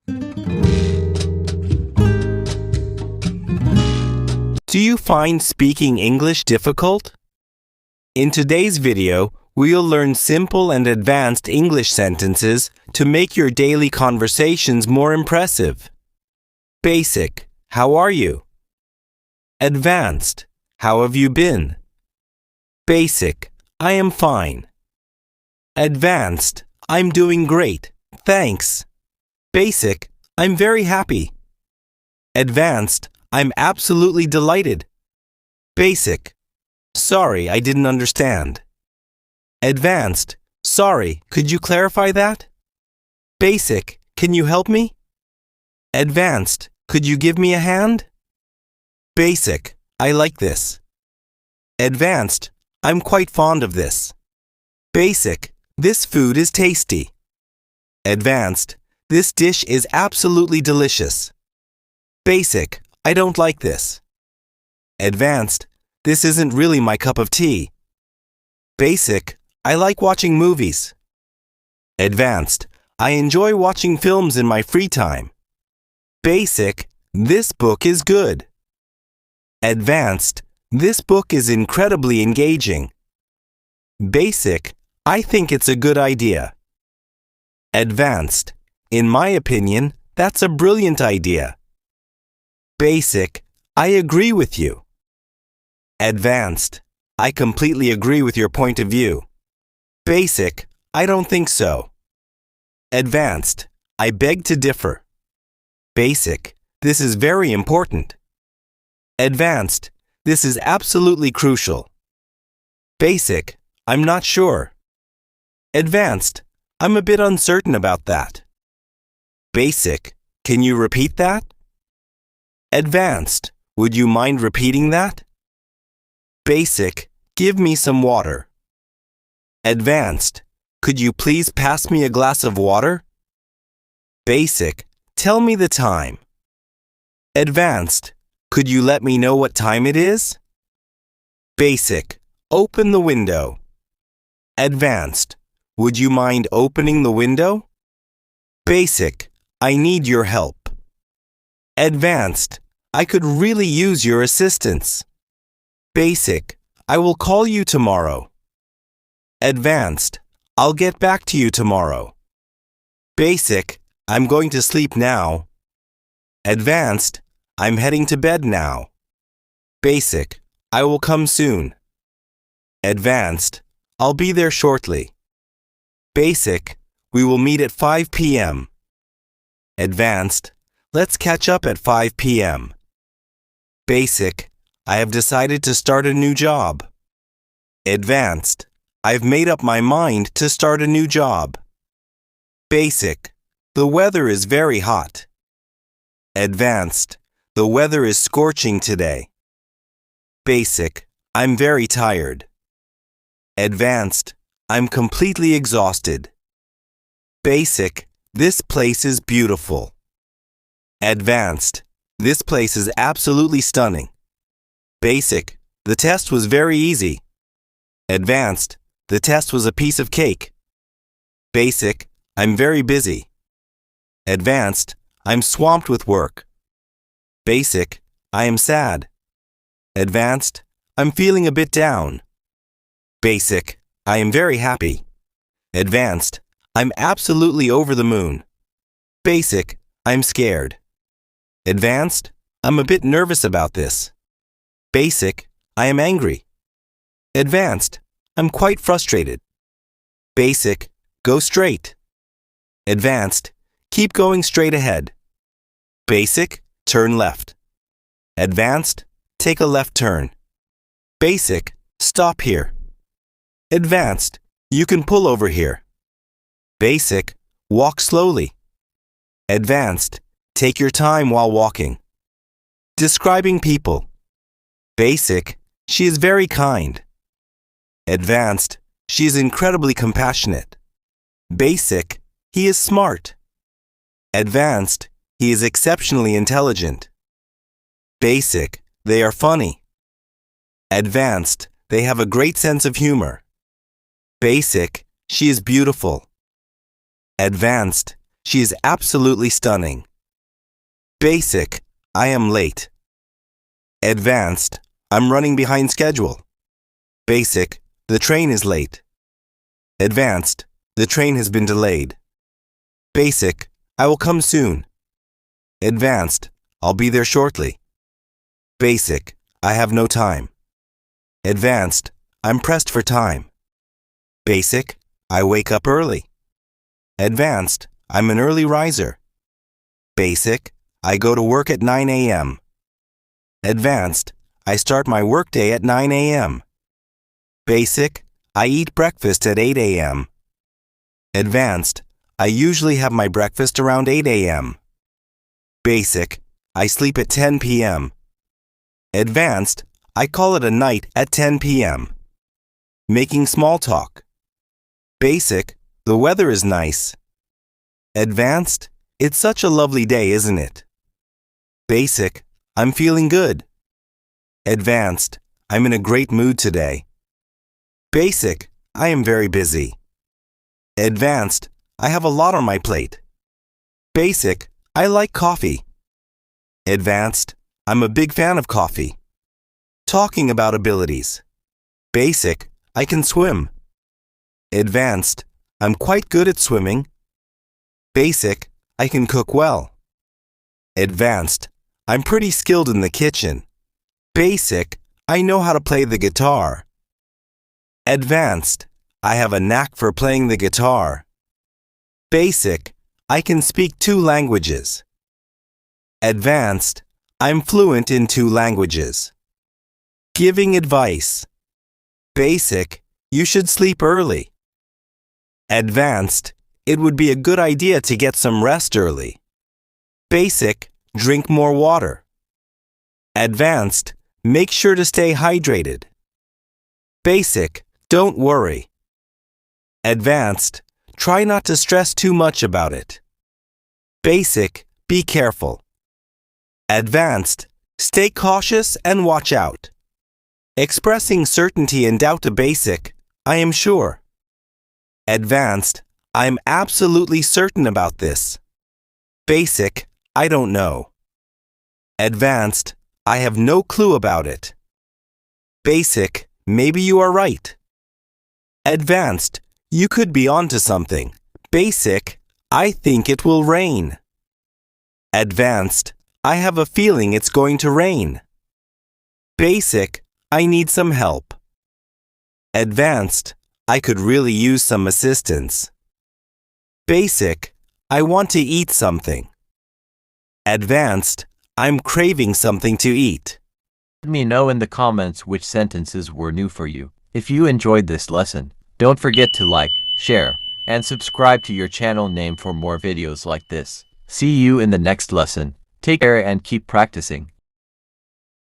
Do you find speaking English difficult? In today's video, we'll learn simple and advanced English sentences to make your daily conversations more impressive. Basic, how are you? Advanced, how have you been? Basic, I am fine. Advanced, I'm doing great, thanks. Basic, I'm very happy. Advanced, I'm absolutely delighted. Basic, sorry, I didn't understand. Advanced, sorry, could you clarify that? Basic, can you help me? Advanced, could you give me a hand? Basic, I like this. Advanced, I'm quite fond of this. Basic, this food is tasty. Advanced, this dish is absolutely delicious. Basic, I don't like this. Advanced, this isn't really my cup of tea. Basic, I like watching movies. Advanced, I enjoy watching films in my free time. Basic, this book is good. Advanced, this book is incredibly engaging. Basic, I think it's a good idea. Advanced, in my opinion, that's a brilliant idea. Basic, I agree with you. Advanced, I completely agree with your point of view. Basic, I don't think so. Advanced, I beg to differ. Basic, this is very important. Advanced, this is absolutely crucial. Basic, I'm not sure. Advanced, I'm a bit uncertain about that. Basic, can you repeat that? Advanced, would you mind repeating that? Basic, give me some water. Advanced, could you please pass me a glass of water? Basic, tell me the time. Advanced, could you let me know what time it is? Basic, open the window. Advanced, would you mind opening the window? Basic, I need your help. Advanced, I could really use your assistance. Basic, I will call you tomorrow. Advanced, I'll get back to you tomorrow. Basic, I'm going to sleep now. Advanced, I'm heading to bed now. Basic, I will come soon. Advanced, I'll be there shortly. Basic, we will meet at 5 p.m. Advanced, let's catch up at 5 p.m. Basic, I have decided to start a new job. Advanced, I've made up my mind to start a new job. Basic, the weather is very hot. Advanced, the weather is scorching today. Basic, I'm very tired. Advanced, I'm completely exhausted. Basic, this place is beautiful. Advanced, this place is absolutely stunning. Basic, the test was very easy. Advanced, the test was a piece of cake. Basic, I'm very busy. Advanced, I'm swamped with work. Basic, I am sad. Advanced, I'm feeling a bit down. Basic, I am very happy. Advanced, I'm absolutely over the moon. Basic, I'm scared. Advanced, I'm a bit nervous about this. Basic, I am angry. Advanced, I'm quite frustrated. Basic, go straight. Advanced, keep going straight ahead. Basic, turn left. Advanced, take a left turn. Basic, stop here. Advanced, you can pull over here. Basic, walk slowly. Advanced, take your time while walking. Describing people. Basic, she is very kind. Advanced, she is incredibly compassionate. Basic, he is smart. Advanced, he is exceptionally intelligent. Basic, they are funny. Advanced, they have a great sense of humor. Basic, she is beautiful. Advanced, She is absolutely stunning. Basic, I am late. Advanced, I'm running behind schedule. Basic, the train is late. Advanced, the train has been delayed. Basic, I will come soon. Advanced, I'll be there shortly. Basic, I have no time. Advanced, I'm pressed for time. Basic, I wake up early. Advanced, I'm an early riser. Basic, I go to work at 9 a.m. Advanced, I start my workday at 9 a.m. Basic, I eat breakfast at 8 a.m. Advanced, I usually have my breakfast around 8 a.m. Basic, I sleep at 10 p.m. Advanced, I call it a night at 10 p.m. Making small talk. Basic, the weather is nice. Advanced, it's such a lovely day, isn't it? Basic, I'm feeling good. Advanced, I'm in a great mood today. Basic, I am very busy. Advanced, I have a lot on my plate. Basic, I like coffee. Advanced, I'm a big fan of coffee. Talking about abilities. Basic, I can swim. Advanced, I'm quite good at swimming. Basic, I can cook well. Advanced, I'm pretty skilled in the kitchen. Basic, I know how to play the guitar. Advanced, I have a knack for playing the guitar. Basic, I can speak 2 languages. Advanced, I'm fluent in 2 languages. Giving advice. Basic, you should sleep early. Advanced, it would be a good idea to get some rest early. Basic, drink more water. Advanced, make sure to stay hydrated. Basic, don't worry. Advanced, try not to stress too much about it. Basic, be careful. Advanced, stay cautious and watch out. Expressing certainty and doubt to basic, I am sure. Advanced, I'm absolutely certain about this. Basic, I don't know. Advanced, I have no clue about it. Basic, maybe you are right. Advanced, you could be onto something. Basic, I think it will rain. Advanced, I have a feeling it's going to rain. Basic, I need some help. Advanced, I could really use some assistance. Basic, I want to eat something. Advanced, I'm craving something to eat. Let me know in the comments which sentences were new for you. If you enjoyed this lesson, don't forget to like, share, and subscribe to your channel name for more videos like this. See you in the next lesson. Take care and keep practicing.